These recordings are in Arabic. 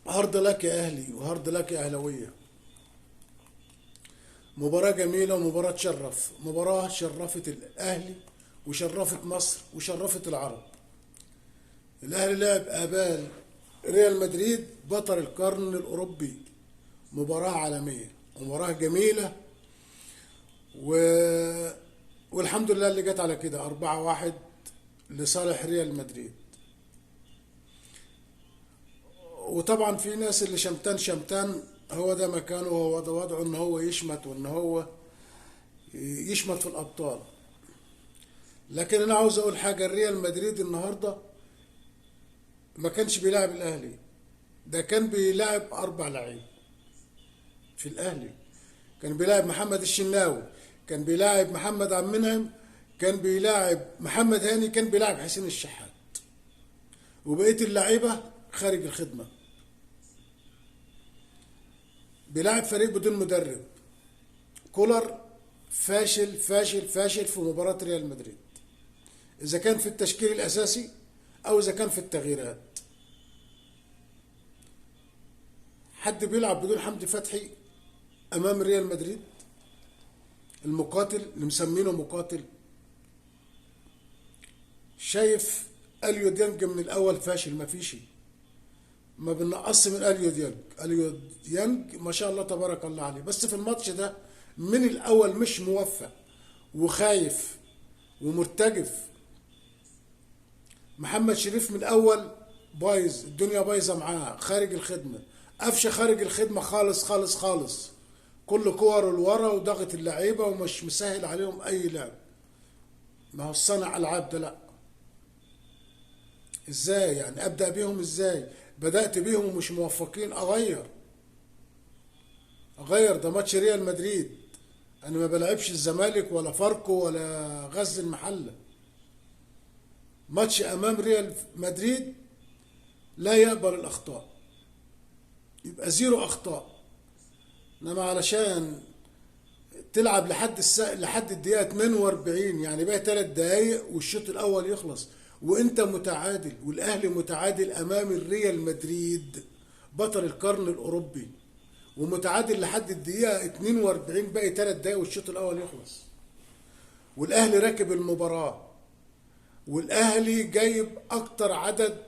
هارد لك يا أهلي وهارد لك يا أهلوية. مباراة جميلة ومباراة تشرف، مباراة شرفت الأهلي وشرفت مصر وشرفت العرب. الأهلي لعب أبال ريال مدريد بطل القرن الأوروبي، مباراة عالمية ومباراة جميلة و... والحمد لله اللي جت على كده 4-1 لصالح ريال مدريد. وطبعا في ناس اللي شمتان شمتان، هو ده مكانه وهو ده وضعه، ان هو يشمت وان هو يشمت في الابطال. لكن انا عاوز اقول حاجه، الريال مدريد النهارده ما كانش بيلاعب الاهلي، ده كان بيلاعب 4 لعيب في الاهلي. كان بيلاعب محمد الشناوي، كان بيلاعب محمد عبد المنعم، كان بيلاعب محمد هاني، كان بيلاعب حسين الشحات، وبقيه اللعيبه خارج الخدمه. بيلاعب فريق بدون مدرب. كولر فاشل فاشل فاشل في مباراة ريال مدريد، إذا كان في التشكيل الأساسي أو إذا كان في التغييرات. حد بيلعب بدون حمدي فتحي أمام ريال مدريد المقاتل اللي مسمينه مقاتل؟ شايف أليو ديانج من الأول فاشل، ما فيش، ما بنقص من أليو ديانج. أليو ديانج ما شاء الله تبارك الله عليه، بس في الماتش ده من الأول مش موفق وخايف ومرتجف. محمد شريف من الاول بايظ، الدنيا بايظه معاه، خارج الخدمه. قفشه خارج الخدمه خالص خالص خالص، كل كور لورا وضغط اللعيبه ومش مسهل عليهم اي لعب. ما هو صنع العاب ده، لا. ازاي يعني ابدا بيهم؟ ازاي بدات بيهم ومش موفقين؟ اغير ده ماتش ريال مدريد، انا ما بلعبش الزمالك ولا فاركو ولا غزل المحله. ماتش امام ريال مدريد لا يقبل الاخطاء، يبقى زيرو اخطاء. انما علشان تلعب لحد الدقيقه 42، يعني بقى 3 دقايق والشوط الاول يخلص وانت متعادل، والاهلي متعادل امام الريال مدريد بطل القرن الاوروبي، ومتعادل لحد الدقيقه 42، باقي 3 دقايق والشوط الاول يخلص، والاهلي راكب المباراه، والاهلي جايب اكتر عدد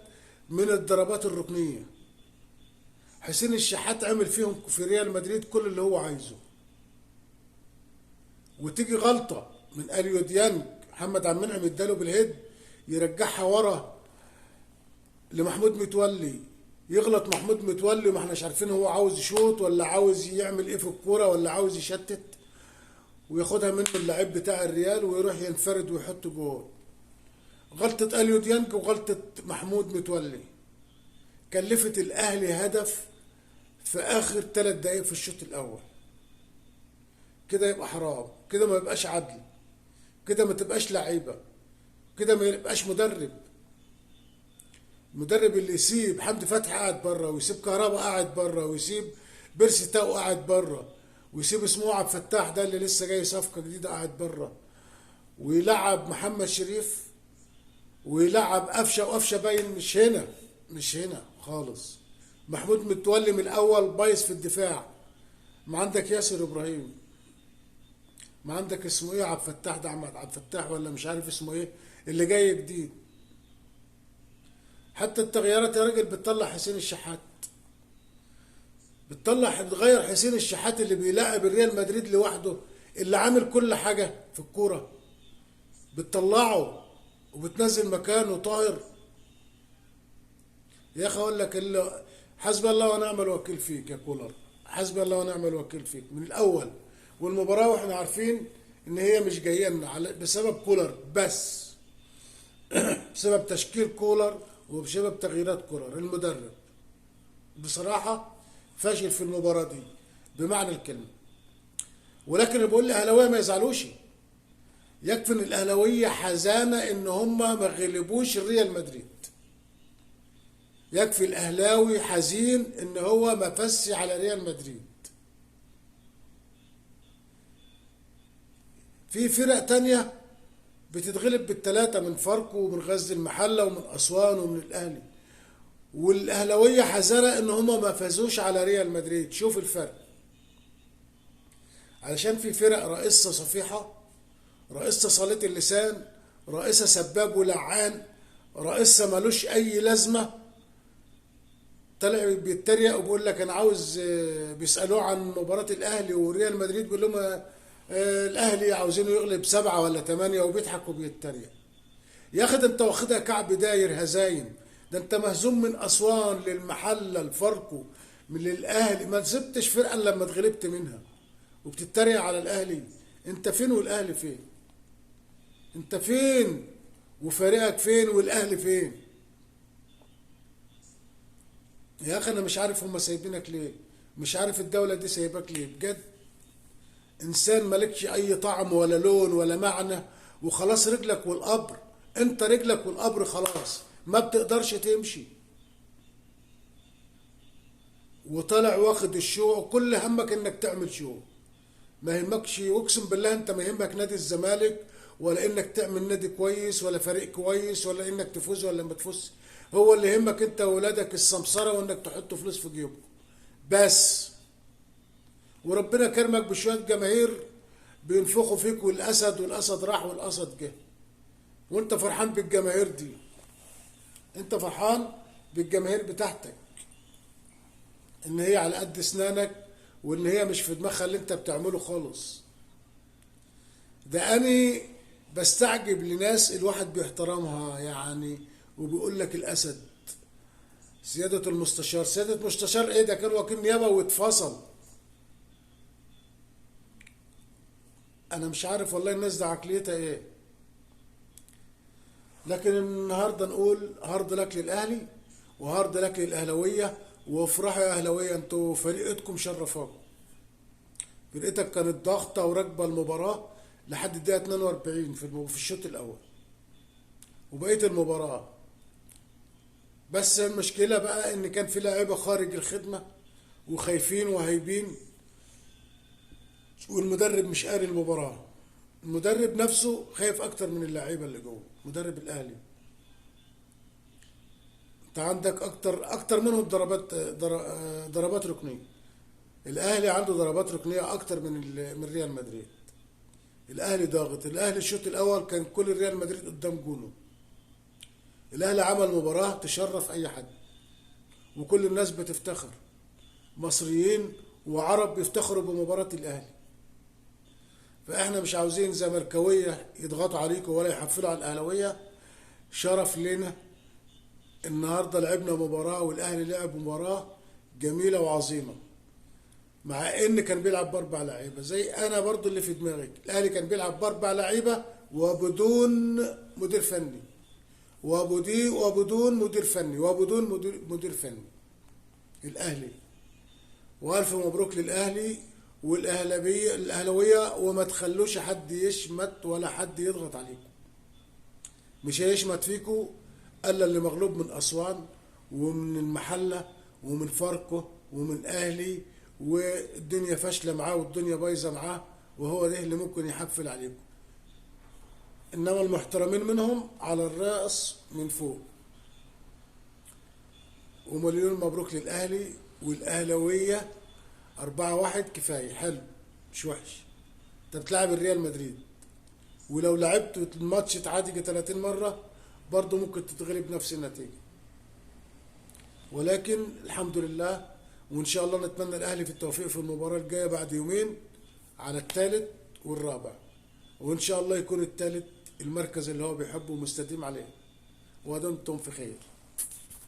من الضربات الركنيه. حسين الشحات عمل فيهم في ريال مدريد كل اللي هو عايزه، وتيجي غلطه من اليو ديانج، محمد عبد المنعم اداله بالهيد يرجعها ورا لمحمود متولي، يغلط محمود متولي وما احناش عارفين هو عاوز يشوط ولا عاوز يعمل ايه في الكوره ولا عاوز يشتت، وياخدها منه اللاعب بتاع الريال ويروح ينفرد ويحط جول. غلطة اليو ديانج وغلطة محمود متولي كلفت الاهلي هدف في اخر 3 دقايق في الشوط الاول. كده يبقى حرام، كده ما يبقاش عدل، كده ما تبقاش لعيبه، كده ما يبقاش مدرب. المدرب اللي يسيب حمدي فتحي قاعد بره، ويسيب كهربا قاعد بره، ويسيب بيرسي تاو قاعد بره، ويسيب اسمه عبد الفتاح ده اللي لسه جاي صفقه جديده قاعد بره، ويلعب محمد شريف ويلعب قفشه، وقفشه باين مش هنا خالص. محمود متولي من الاول بايظ في الدفاع. ما عندك ياسر ابراهيم، ما عندك اسمه ايه عبد الفتاح ده، احمد عبد الفتاح ولا مش عارف اسمه ايه اللي جاي جديد. حتى التغييرات يا راجل بتطلع حسين الشحات، بتغير حسين الشحات اللي بيلاعب الريال مدريد لوحده، اللي عامل كل حاجه في الكوره، بتطلعه وبتنزل مكانه طاهر. يا اخي اقول لك حسبي الله ونعم الوكيل فيك يا كولر، حسبي الله ونعم الوكيل فيك من الاول. والمباراه واحنا عارفين ان هي مش جايه لنا بسبب كولر بس، بسبب تشكيل كولر وبسبب تغييرات كولر المدرب. بصراحه فاشل في المباراه دي بمعنى الكلمه. ولكن اللي بقول الاهلاويه ما يزعلوش، يكفي ان الاهلاويه حزانه ان هم ما غلبوش ريال مدريد. يكفي الاهلاوي حزين ان هو ما فسي على ريال مدريد. في فرق تانية بتتغلب بالثلاثة من فاركو ومن غزل المحلة ومن أسوان ومن الأهلي، والاهلاويه حذره ان هما ما فازوش على ريال مدريد. شوف الفرق. علشان في فرق رئيسها صفيحه، رئيسها صليط اللسان، رئيسها سباب ولعان، رئيسها ملوش اي لازمه، طلع بيتريق وبيقول لك انا عاوز بيسالوه عن مباراه الاهلي وريال مدريد بيقول لهم الاهلي عاوزينه يغلب 7 ولا 8 وبيضحك وبيتريق. يا اخي ده انت واخدها كعب داير هزايم، ده انت مهزوم من اسوان للمحله لفاركو من للاهلي، ما سبتش فرقه إلا لما اتغلبت منها وبتتريق على الاهلي. انت فين والاهلي فين؟ انت فين وفريقك فين والاهلي فين؟ يا اخي انا مش عارف هم سايبينك ليه، مش عارف الدوله دي سايباك ليه بجد. انسان مالكش اي طعم ولا لون ولا معنى، وخلاص رجلك والقبر، انت رجلك والقبر خلاص ما بتقدرش تمشي. وطالع واخد الشو، كل همك انك تعمل شو، ما يهمكش. اقسم بالله انت ما يهمك نادي الزمالك ولا انك تعمل نادي كويس ولا فريق كويس ولا انك تفوز ولا ما تفوز. هو اللي يهمك انت وولادك السمسره وانك تحط فلوس في جيبك بس. وربنا كرمك بشويه جماهير بينفخوا فيك، والاسد راح والاسد جه، وانت فرحان بالجماهير دي. انت فرحان بالجماهير بتاعتك ان هي على قد اسنانك وان هي مش في دماغها اللي انت بتعمله خالص. ده اني بستعجب لناس الواحد بيحترمها يعني، وبيقول لك الاسد سيادة المستشار. سيادة مستشار ايه؟ ده كان وكيل نيابة واتفصل. انا مش عارف والله الناس ده عقليتها ايه. لكن النهارده نقول هارد لك للاهلي وهارد لك للاهلاويه، وافرحوا يا اهلاويه انتوا فرقتكم شرفاكم. فرقتك كانت ضاغطه وراكبه المباراه لحد الدقيقه 42 في الشوط الاول وبقيه المباراه. بس المشكله بقى ان كان في لاعيبه خارج الخدمه وخايفين وهايبين، والمدرب مش قاري المباراه. المدرب نفسه خايف اكتر من اللعيبه اللي جوه، مدرب الاهلي. انت عندك اكتر منهم ضربات ركنيه. الاهلي عنده ضربات ركنيه اكتر من ريال مدريد. الاهلي ضاغط. الاهلي الشوط الاول كان كل ريال مدريد قدام جونه. الاهلي عمل مباراه تشرف اي حد، وكل الناس بتفتخر، مصريين وعرب بيفتخروا بمباراه الاهلي. فاحنا مش عاوزين زملكاويه يضغطوا عليكم ولا يحفلوا على الاهلاويه. شرف لنا النهارده لعبنا مباراه والاهلي لعب مباراه جميله وعظيمه، مع ان كان بيلعب باربع لعيبه. زي انا برضو اللي في دماغي الاهلي كان بيلعب باربع لعيبه وبدون مدير فني، وبدون مدير فني، وبدون مدير فني الاهلي. والف مبروك للاهلي الاهلاويه، وما تخلوش حد يشمت ولا حد يضغط عليكم. مش هيشمت فيكم الا اللي مغلوب من اسوان ومن المحله ومن فاركو ومن اهلي، والدنيا فاشله معاه والدنيا بايظه معاه، وهو ده اللي ممكن يحفل عليكم. انما المحترمين منهم على الراس من فوق. ومليون مبروك للاهلي والاهلاويه. 4-1 كفايه، حلو مش وحش. انت بتلعب الريال مدريد، ولو لعبت الماتش تعادل 30 مره برضه ممكن تتغلب نفس النتيجه. ولكن الحمد لله، وان شاء الله نتمنى الاهلي في التوفيق في المباراه الجايه بعد يومين على الثالث والرابع، وان شاء الله يكون الثالث المركز اللي هو بيحبه ومستديم عليه. ودمتم في خير.